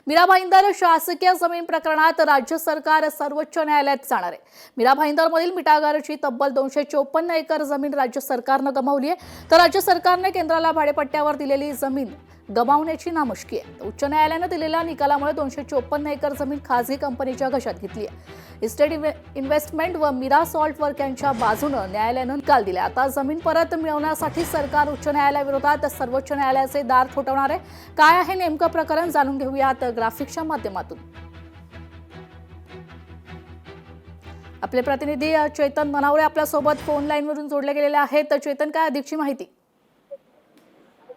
मीरा भाईंदर शासकीय जमीन प्रकरणात राज्य सरकार सर्वोच्च न्यायालयात जाणार आहे। मीरा भाईंदरमधील मिठागराची तब्बल 254 एकर जमीन राज्य सरकारने गमावली आहे, तर राज्य सरकारने केंद्राला भाडेपट्ट्यावर दिलेली जमीन गमावण्याची नामुष्की आहे। उच्च न्यायालयाने दिलेल्या निकालामुळे 254 एकर जमीन खासगी कंपनीच्या घशात घेतली आहे। इस्टेट इन्व्हेस्टमेंट व मीरा सॉल्ट वर्क यांच्या बाजूने न्यायालयाने निकाल दिला। आता जमीन परत मिळवण्यासाठी सरकार उच्च न्यायालयाविरोधात सर्वोच्च न्यायालयाचे दार ठोठावणार आहे। काय आहे नेमकं प्रकरण जाणून घेऊयात ग्राफिक्सच्या माध्यमातून। आपले प्रतिनिधी चेतन मनावरे आपल्या सोबत फोन लाईन वरून जोडले गेलेले आहेत। तर चेतन, काय अधिकची माहिती?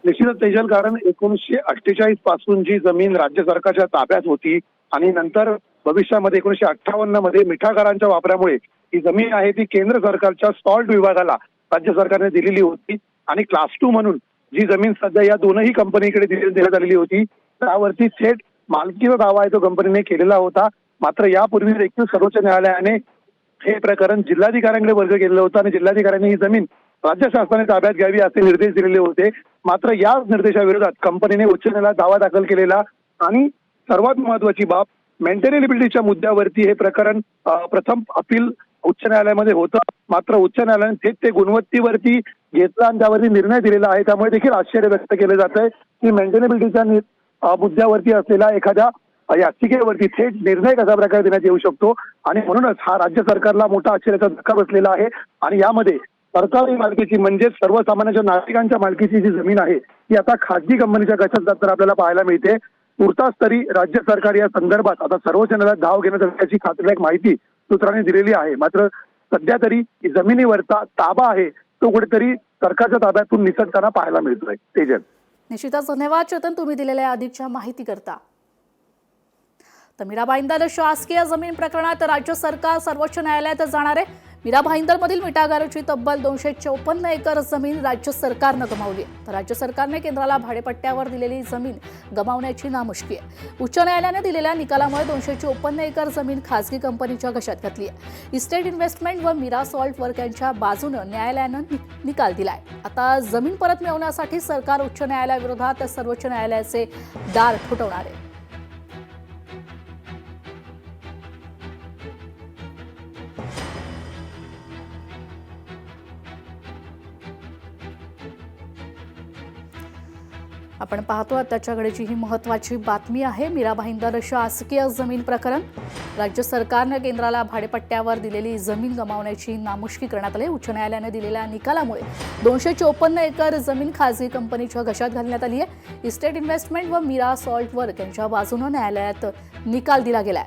निश्चितच तेजल, कारण 1948 पासून जी जमीन राज्य सरकारच्या ताब्यात होती आणि नंतर भविष्यामध्ये 1958 मध्ये मिठागरांच्या वापरामुळे ही जमीन आहे ती केंद्र सरकारच्या सॉल्ट विभागाला राज्य सरकारने दिलेली होती आणि क्लास 2 म्हणून जी जमीन सध्या या दोनही कंपनीकडे देण्यात आलेली होती त्यावरती थेट मालकीचा दावा आहे तो कंपनीने केलेला होता। मात्र यापूर्वी देखील सर्वोच्च न्यायालयाने हे प्रकरण जिल्हाधिकाऱ्यांकडे वर्ग केलेलं होतं आणि जिल्हाधिकाऱ्यांनी ही जमीन राज्य शासनाने ताब्यात घ्यावी असे निर्देश दिलेले होते। मात्र या निर्देशाविरोधात कंपनीने उच्च न्यायालयात दावा दाखल केलेला आणि सर्वात महत्त्वाची बाब, मेंटेनेबिलिटीच्या मुद्द्यावरती हे प्रकरण प्रथम अपील उच्च न्यायालयामध्ये होतं। मात्र उच्च न्यायालयाने थेट ते गुणवत्तेवरती घेतला आणि त्यावरती निर्णय दिलेला आहे। त्यामुळे देखील आश्चर्य व्यक्त केले जात आहे की मेंटेनेबिलिटीच्या मुद्द्यावरती असलेल्या एखाद्या याचिकेवरती थेट निर्णय कशा प्रकारे देण्यात येऊ शकतो आणि म्हणूनच हा राज्य सरकारला मोठा आश्चर्याचा धक्का बसलेला आहे। आणि यामध्ये सरकारी मालकीची म्हणजे सर्वसामान्य नागरिकांच्या मालकीची जी जमीन आहे ती आता खासगी कंपनीच्या घशात जाताना आपल्याला पाहायला मिळते। तुर्तास तरी राज्य सरकार या संदर्भात आता सर्वोच्च न्यायालयात धाव घेण्यात असल्याची खात्रीलायक माहिती सूत्रांनी दिलेली आहे। मात्र सध्या तरी जमिनीवरचा ताबा आहे तो कुठेतरी सरकारच्या ताब्यातून निसटताना पाहायला मिळतोय। तेजल, निश्चितच धन्यवाद चेतन, तुम्ही दिलेल्या अधिकच्या माहिती करता। तर मीरा भाईंदर शासकीय जमीन प्रकरणात राज्य सरकार सर्वोच्च न्यायालयात जाणार आहे। मीरा भाईंदरमधील मिठागराची तब्बल 254 एकर जमीन राज्य सरकारने गमावली आहे, तर राज्य सरकारने केंद्राला भाडेपट्ट्यावर दिलेली जमीन गमावण्याची नामुष्की आहे। उच्च न्यायालयाने दिलेल्या निकालामुळे 254 एकर जमीन खासगी कंपनीच्या घशात घातली आहे। इस्टेट इन्व्हेस्टमेंट व मीरा सॉल्ट वर्क यांच्या बाजूने न्यायालयाने निकाल दिलाय। आता जमीन परत मिळवण्यासाठी सरकार उच्च न्यायालयाविरोधात सर्वोच्च न्यायालयाचे दार ठोठावणार आहे। आपण पाहतो त्याच्याकडेची ही महत्त्वाची बातमी आहे। मीरा भाईंदर शासकीय जमीन प्रकरण, राज्य सरकारने केंद्राला भाडेपट्ट्यावर दिलेली जमीन गमावण्याची नामुष्की करण्यात आली। उच्च न्यायालयाने दिलेल्या निकालामुळे 254 एकर जमीन खासगी कंपनीच्या घशात घालण्यात आली आहे। इस्टेट इन्व्हेस्टमेंट व मीरा सॉल्ट वर्क यांच्या बाजूने न्यायालयात निकाल दिला गेलाय।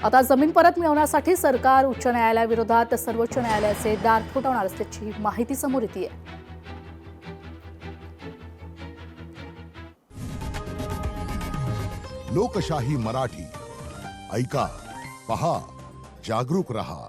आता जमीन परत मिळवण्यासाठी सरकार उच्च न्यायालयाविरोधात सर्वोच्च न्यायालयाचे दार ठोठावणार असल्याची माहिती समोर येते। लोकशाही मराठी ऐका, पहा, जागरूक रहा।